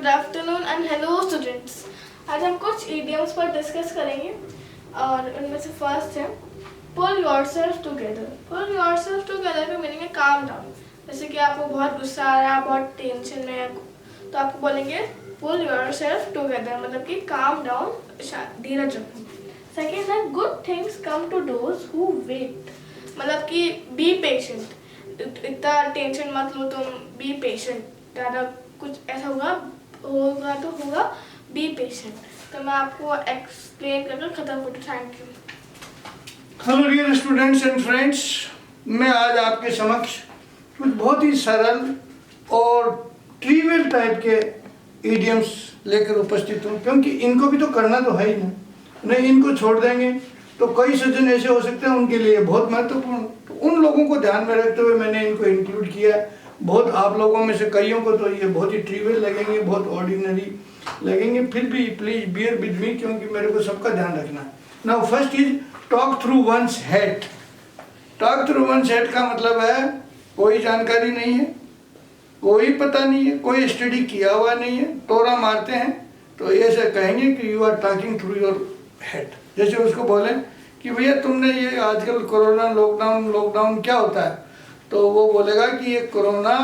Good afternoon and hello students. आज हम कुछ इडियम्स पर डिस्कस करेंगे और उनमें से फर्स्ट है पुल योरसेल्फ टुगेदर। पुल योरसेल्फ टुगेदर का मीनिंग है काम डाउन। जैसे कि आपको बहुत गुस्सा आ रहा है, बहुत टेंशन में है, तो आपको बोलेंगे पुल योरसेल्फ टुगेदर, मतलब कि काम डाउन, धीरज रखो। सेकेंड है good things come to those who wait, मतलब कि बी पेशेंट, इतना टेंशन मत लो तुम, बी पेशेंट, ज़्यादा कुछ ऐसा होगा तो होगा, बी पेशेंट। तो मैं आपको एक्सप्लेन करके खत्म करूँ। Thank you. Hello dear students and friends, मैं आज आपके समक्ष कुछ बहुत ही सरल और ट्रिवियल टाइप के इडियम्स लेकर उपस्थित हूँ, क्योंकि इनको भी तो करना तो है ही नहीं इनको छोड़ देंगे तो कई सज्जन ऐसे हो सकते हैं उनके लिए बहुत महत्वपूर्ण, तो उन लोगों को ध्यान में रखते हुए मैंने इनको इंक्लूड किया है। बहुत आप लोगों में से कईयों को तो ये बहुत ही ट्रिवियल लगेंगे, बहुत ऑर्डिनरी लगेंगे, फिर भी प्लीज बियर विद मी, क्योंकि मेरे को सबका ध्यान रखना है। Now first is talk through once head. Talk through once head का मतलब है कोई जानकारी नहीं है, कोई पता नहीं है, कोई स्टडी किया हुआ नहीं है, तोरा मारते हैं तो ऐसे कहेंगे कि you are talking through your head. जैसे उसको बोले कि भैया तुमने ये आजकल कोरोना लॉकडाउन क्या होता है, तो वो बोलेगा कि ये कोरोना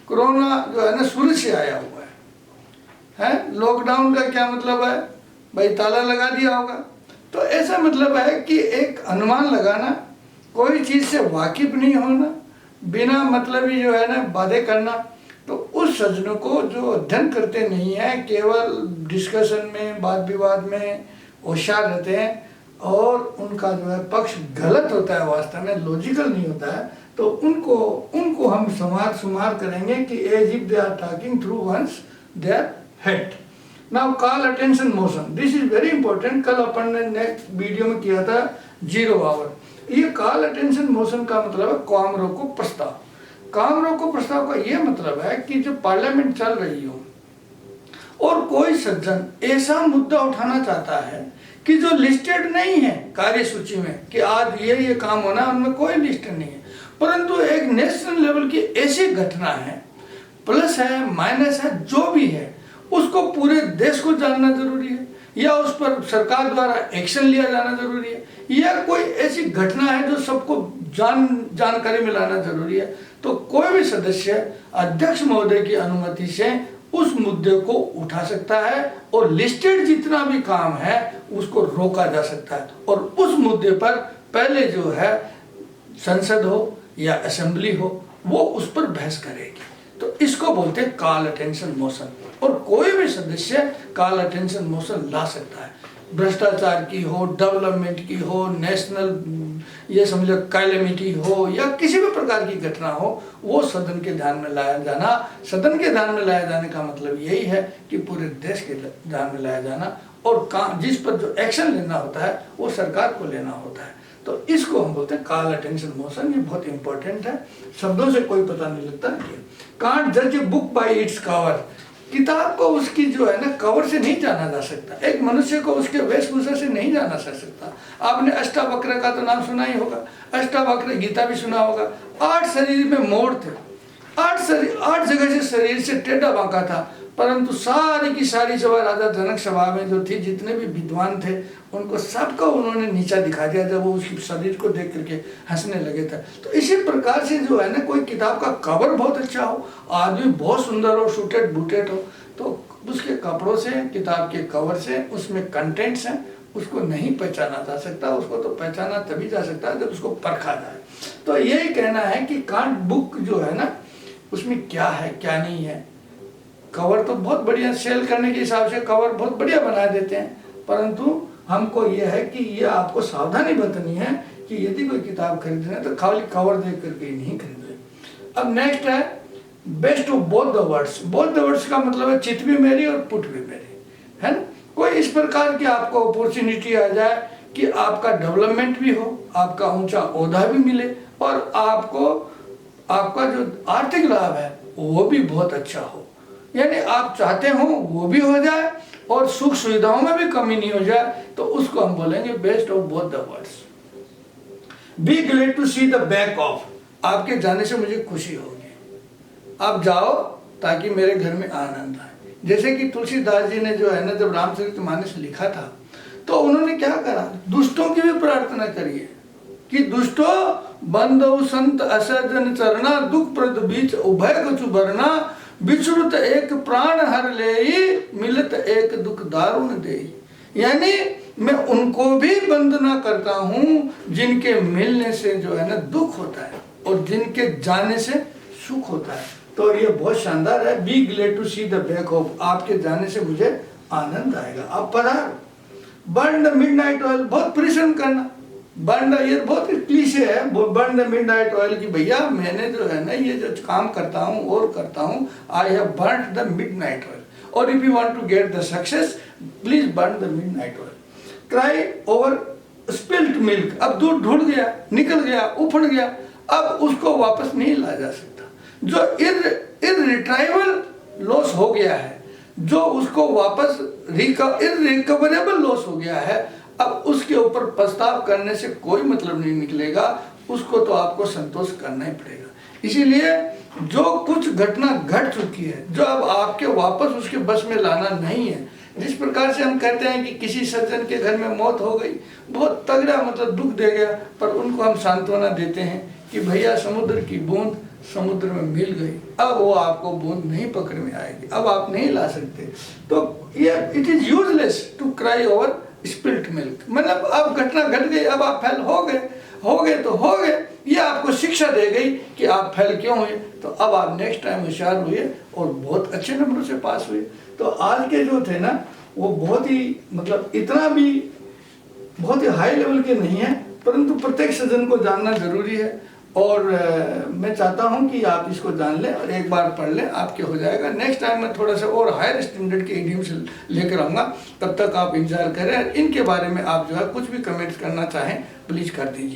जो है ना सूरज से आया हुआ है। लॉकडाउन का क्या मतलब है भाई, ताला लगा दिया होगा। तो ऐसा मतलब है कि एक अनुमान लगाना, कोई चीज़ से वाकिफ नहीं होना, बिना मतलब ही जो है ना बातें करना। तो उस सज्जनों को जो अध्ययन करते नहीं है, केवल डिस्कशन में, वाद विवाद में होशियार रहते हैं और उनका जो है पक्ष गलत होता है, वास्तव में लॉजिकल नहीं होता है, तो उनको हम शुमार करेंगे कि as if they are talking through ones their head. Now call attention motion, this is very important. कल अपन ने नेक्स्ट वीडियो में किया था 0 आवर। ये कॉल अटेंशन मोशन का मतलब है काम रोको प्रस्ताव। काम रोको प्रस्ताव का ये मतलब है कि जब पार्लियामेंट चल रही हो और कोई सज्जन ऐसा मुद्दा उठाना चाहता है कि जो लिस्टेड नहीं है कार्यसूची में कि आज ये काम होना, उनमें कोई लिस्ट नहीं है, परंतु एक नेशनल लेवल की ऐसी घटना है, प्लस है माइनस है, जो भी है उसको पूरे देश को जानना जरूरी है, या उस पर सरकार द्वारा एक्शन लिया जाना जरूरी है, या कोई ऐसी घटना है जो सबको जानकारी मिलाना जरूरी है, तो कोई भी सदस्य अध्यक्ष महोदय की अनुमति से उस मुद्दे को उठा सकता है और लिस्टेड जितना भी काम है उसको रोका जा सकता है, और उस मुद्दे पर पहले जो है संसद हो या असेंबली हो वो उस पर बहस करेगी। तो इसको बोलते हैं कॉल अटेंशन मोशन, और कोई भी सदस्य कॉल अटेंशन मोशन ला सकता है। भ्रष्टाचार की हो, डेवलपमेंट की हो, नेशनल ये समझो कैलेमिटी हो, या किसी भी प्रकार की घटना हो, वो सदन के ध्यान में लाया जाना। सदन के ध्यान में लाया जाने का मतलब यही है कि पूरे देश के ध्यान में लाया जाना, और जिस पर जो एक्शन लेना होता है वो सरकार को लेना होता है। तो इसको हम बोलते हैं कॉल अटेंशन मोशन। ये बहुत इंपॉर्टेंट है, शब्दों से कोई पता नहीं लगता। कांट जज a book by its cover. किताब को उसकी जो है ना कवर से नहीं जाना जा सकता, एक मनुष्य को उसके वेशभूषा से नहीं जाना जा सकता। आपने अष्टावक्र का तो नाम सुना ही होगा, अष्टावक्र गीता भी सुना होगा। 8 शरीर में मोड़ थे, 8 जगह से शरीर से टेढ़ा बांका था, परंतु सारी की सारी सभा राजा जनक सभा में जो थी, जितने भी विद्वान थे, उनको सबको उन्होंने नीचा दिखा दिया जब वो उसकी शरीर को देख करके हंसने लगे थे। तो इसी प्रकार से जो है ना, कोई किताब का कवर बहुत अच्छा हो, आदमी बहुत सुंदर हो, सूटेड बूटेड हो, तो उसके कपड़ों से, किताब के कवर से, उसमें कंटेंट्स हैं, उसको नहीं पहचाना जा सकता। उसको तो पहचाना तभी जा सकता है जब उसको परखा जाए। तो यही कहना है कि कांट बुक जो है ना, उसमें क्या है क्या नहीं है। कवर तो बहुत बढ़िया, सेल करने के हिसाब से कवर बहुत बढ़िया बना देते हैं, परंतु हमको ये है कि ये आपको सावधानी बरतनी है कि यदि कोई किताब खरीदना है तो खाली कवर देख करके नहीं खरीदे। अब नेक्स्ट है best of both the words. Both the words का मतलब है चित भी मेरी और पुट भी मेरी, है ना। कोई इस प्रकार की आपको अपॉर्चुनिटी आ जाए कि आपका डेवलपमेंट भी हो, आपका ऊंचा ओहदा भी मिले, और आपका जो आर्थिक लाभ है वो भी बहुत अच्छा हो, यानी आप चाहते हो वो भी हो जाए और सुख सुविधाओं में भी कमी नहीं हो जाए, तो उसको हम बोलेंगे best of both the words. Be glad to see the back of. आपके जाने से मुझे खुशी होगी, आप जाओ ताकि मेरे घर में आनंद आए। जैसे कि तुलसीदास जी ने जो है ना जब रामचरितमानस लिखा था तो उन्होंने क्या करा, दुष्टों की भी प्रार्थना करिए कि दुष्टो बंधु संत असजन चरना दुख प्रद बीच उभय कछु भरना विचरुत एक प्राण हर लेई मिलत एक दुख दारुण देई। यानी मैं उनको भी वंदना करता हूँ जिनके मिलने से जो है ना दुख होता है और जिनके जाने से सुख होता है। तो ये बहुत शानदार है। Be glad to see the back of, आपके जाने से मुझे आनंद आएगा। आप पधार। बर्न द मिडनाइट ऑयल, बहुत परिश्रम करना। बर्न द, ये बहुत क्लीशे है, बर्न द मिडनाइट ऑयल की भैया मैंने जो है ना ये जो काम करता हूँ और करता हूँ, I have burn the midnight oil. और if you want to get the success please burn the midnight oil. Cry over spilt milk, अब दूध ढुल गया, निकल गया, उफड़ गया, अब उसको वापस नहीं लाया जा सकता। जो इररिट्राइबल लॉस हो गया है, जो उसको वापस इररिकवरेबल लॉस हो गया है, अब उसके ऊपर पछताव करने से कोई मतलब नहीं निकलेगा, उसको तो आपको संतोष करना ही पड़ेगा। इसीलिए जो कुछ घटना घट चुकी है, जो अब आपके वापस उसके बस में लाना नहीं है, जिस प्रकार से हम कहते हैं कि किसी सज्जन के घर में मौत हो गई, बहुत तगड़ा मतलब दुख दे गया, पर उनको हम सांत्वना देते हैं कि भैया समुद्र की बूंद समुद्र में मिल गई, अब वो आपको बूंद नहीं पकड़ में आएगी, अब आप नहीं ला सकते। तो ये it is useless to cry over spilt milk, मतलब अब घटना घट गई, अब आप फेल हो गए तो हो गए, ये आपको शिक्षा दे गई कि आप फेल क्यों हुए। तो अब आप नेक्स्ट टाइम होशियार हुए और बहुत अच्छे नंबरों से पास हुए। तो आज के जो थे ना वो बहुत ही मतलब इतना भी बहुत ही हाई लेवल के नहीं है, परंतु प्रत्येक सज्जन को जानना जरूरी है। और मैं चाहता हूं कि आप इसको जान लें और एक बार पढ़ लें, आपके हो जाएगा। नेक्स्ट टाइम मैं थोड़ा सा और हायर स्टैंडर्ड के इडियम्स लेकर आऊँगा, तब तक आप इंतजार करें। इनके बारे में आप जो है कुछ भी कमेंट्स करना चाहें प्लीज़ कर दीजिए।